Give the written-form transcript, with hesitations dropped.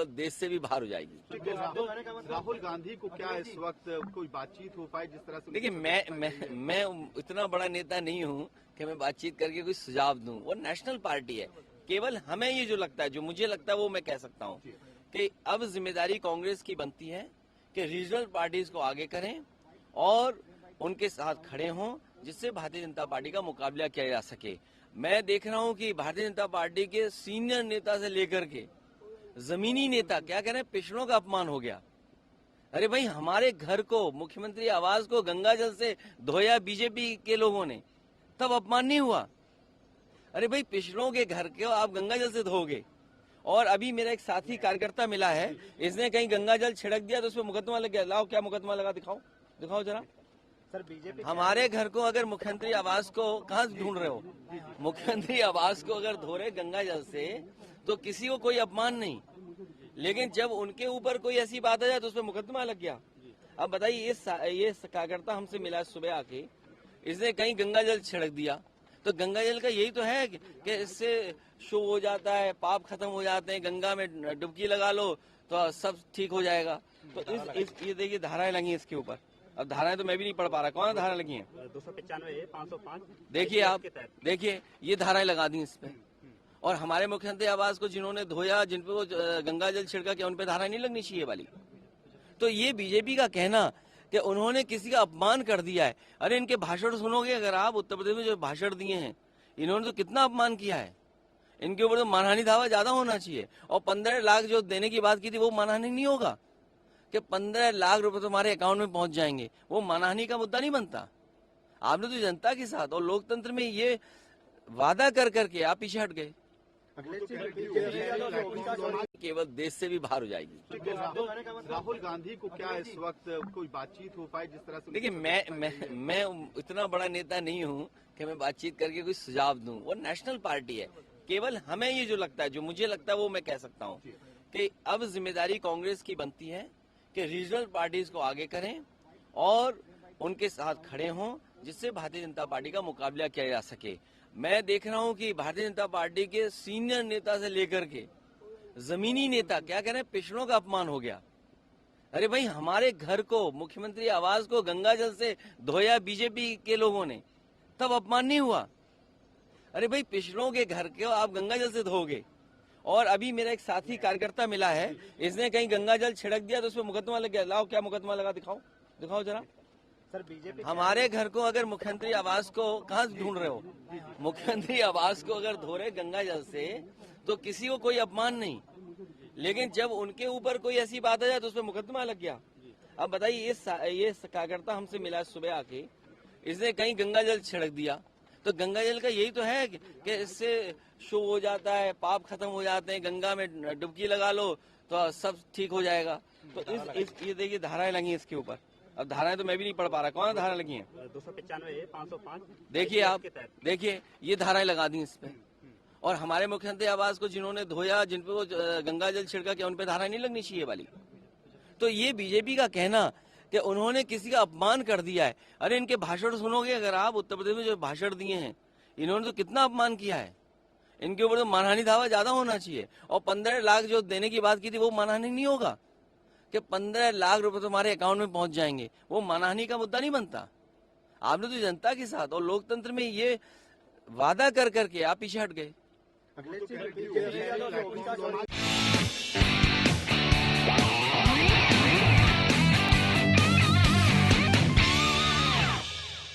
केवल देश से भी बाहर हो जाएगी। राहुल गांधी को क्या इस वक्त कोई बातचीत हो पाए जिस तरह से? देखिए, मैं इतना बड़ा नेता नहीं हूँ कि मैं बातचीत करके कोई सुझाव दूं। वो नेशनल पार्टी है। केवल हमें ये जो लगता है, जो मुझे लगता है, वो मैं कह सकता हूँ कि अब जिम्मेदारी कांग्रेस की बनती है कि रीजनल पार्टीज को आगे करें और उनके साथ खड़े हों, जिससे भारतीय जनता पार्टी का मुकाबला किया जा सके। मैं देख रहा हूं कि भारतीय जनता पार्टी के सीनियर नेता से लेकर के जमीनी नेता क्या कह रहे हैं, पिछड़ों का अपमान हो गया। अरे भाई, हमारे घर को, मुख्यमंत्री आवास को गंगा जल से धोया बीजेपी के लोगों ने, तब अपमान नहीं हुआ। अरे भाई, पिछड़ों के घर को आप गंगा जल से धोगे। और अभी मेरा एक साथी कार्यकर्ता मिला है, इसने कहीं गंगा जल छिड़क दिया तो उस पर मुकदमा लग गया। लाओ, क्या मुकदमा लगा, दिखाओ जरा। सर, बीजेपी हमारे घर को अगर मुख्यमंत्री आवास को कहाँ ढूंढ रहे हो? मुख्यमंत्री आवास को अगर धो रहे गंगा जल से तो किसी को कोई अपमान नहीं, लेकिन जब उनके ऊपर कोई ऐसी बात आ जाए तो उस पर मुकदमा लग गया। अब बताइए, ये कार्यकर्ता हमसे मिला सुबह आके, इसने कहीं गंगा जल छिड़क दिया तो गंगा जल का यही तो है कि इससे शुभ हो जाता है, पाप खत्म हो जाते हैं, गंगा में डुबकी लगा लो तो सब ठीक हो जाएगा। तो ये देखिए धाराएं लगी इसके ऊपर। अब धाराएं तो मैं भी नहीं पढ़ पा रहा, कौन धाराएं लगी हैं? 295 505। देखिए आप, देखिए ये धाराएं लगा दी इस पे। और हमारे मुख्यमंत्री आवास को जिन्होंने धोया, जिन पे वो गंगा जल छिड़का, क्या उन पे धाराएं नहीं लगनी चाहिए वाली? तो ये बीजेपी का कहना कि उन्होंने किसी का अपमान कर दिया है। अरे इनके भाषण सुनोगे अगर आप, उत्तर प्रदेश में जो भाषण दिए हैं, इन्होंने तो कितना अपमान किया है। इनके ऊपर तो मानहानि दावा ज्यादा होना चाहिए। और 15 लाख जो देने की बात की थी, वो मानहानि नहीं होगा कि 15 लाख रुपए तुम्हारे अकाउंट में पहुंच जाएंगे। वो मानहानि का मुद्दा नहीं बनता। आपने तो जनता के साथ और लोकतंत्र में ये वादा कर करके आप पीछे हट गए। केवल देश से भी बाहर हो जाएगी। राहुल गांधी को क्या इस वक्त कोई बातचीत हो पाए जिस तरह से? देखिए, मैं इतना बड़ा नेता नहीं हूँ कि मैं बातचीत करके कोई सुझाव दूं। वो नेशनल पार्टी है। केवल हमें ये जो लगता है, जो मुझे लगता है, वो मैं कह सकता हूँ कि अब जिम्मेदारी कांग्रेस की बनती है कि रीजनल पार्टीज को आगे करें और उनके साथ खड़े हों, जिससे भारतीय जनता पार्टी का मुकाबला किया जा सके। मैं देख रहा हूं कि भारतीय जनता पार्टी के सीनियर नेता से लेकर के जमीनी नेता क्या कह रहे हैं, पिछड़ों का अपमान हो गया। अरे भाई, हमारे घर को, मुख्यमंत्री आवास को गंगा जल से धोया बीजेपी के लोगों ने, तब अपमान नहीं हुआ। अरे भाई, पिछड़ों के घर को आप गंगा जल से धोगे। और अभी मेरा एक साथी कार्यकर्ता मिला है, इसने कहीं गंगा जल छिड़क दिया तो उस पर मुकदमा लग गया। लाओ, क्या मुकदमा लगा, दिखाओ जरा। सर, बीजेपी हमारे घर को अगर मुख्यमंत्री आवास को कहाँ ढूंढ रहे हो? मुख्यमंत्री आवास को अगर धो रहे गंगा जल से तो किसी को कोई अपमान नहीं, लेकिन जब उनके ऊपर कोई ऐसी बात आ जाए तो उस पर मुकदमा लग गया। अब बताइए, ये कार्यकर्ता हमसे मिला सुबह आके, इसने कहीं गंगा जल छिड़क दिया तो गंगा जल का यही तो है कि इससे शुभ हो जाता है, पाप खत्म हो जाते हैं, गंगा में डुबकी लगा लो तो सब ठीक हो जाएगा। तो ये देखिए धाराएं लगी इसके ऊपर। अब धाराएं तो मैं भी नहीं पढ़ पा रहा, कौन धाराएं लगी हैं? 295 505। देखिए आप, देखिए ये धाराएं लगा दी इस पे। और हमारे मुख्यमंत्री आवास को जिन्होंने धोया, जिन पे वो गंगा जल छिड़का, क्या उन पे धाराएं नहीं लगनी चाहिए वाली? तो ये बीजेपी का कहना कि उन्होंने किसी का अपमान कर दिया है। अरे इनके भाषण सुनोगे अगर आप, उत्तर प्रदेश में जो भाषण दिए हैं, इन्होंने तो कितना अपमान किया है। इनके ऊपर तो मानहानि दावा ज्यादा होना चाहिए। और 15 लाख जो देने की बात की थी, वो मानहानि नहीं होगा कि 15 लाख रुपए तुम्हारे अकाउंट में पहुंच जाएंगे। वो मानहानि का मुद्दा नहीं बनता। आपने तो जनता के साथ और लोकतंत्र में ये वादा कर करके आप पीछे हट गए।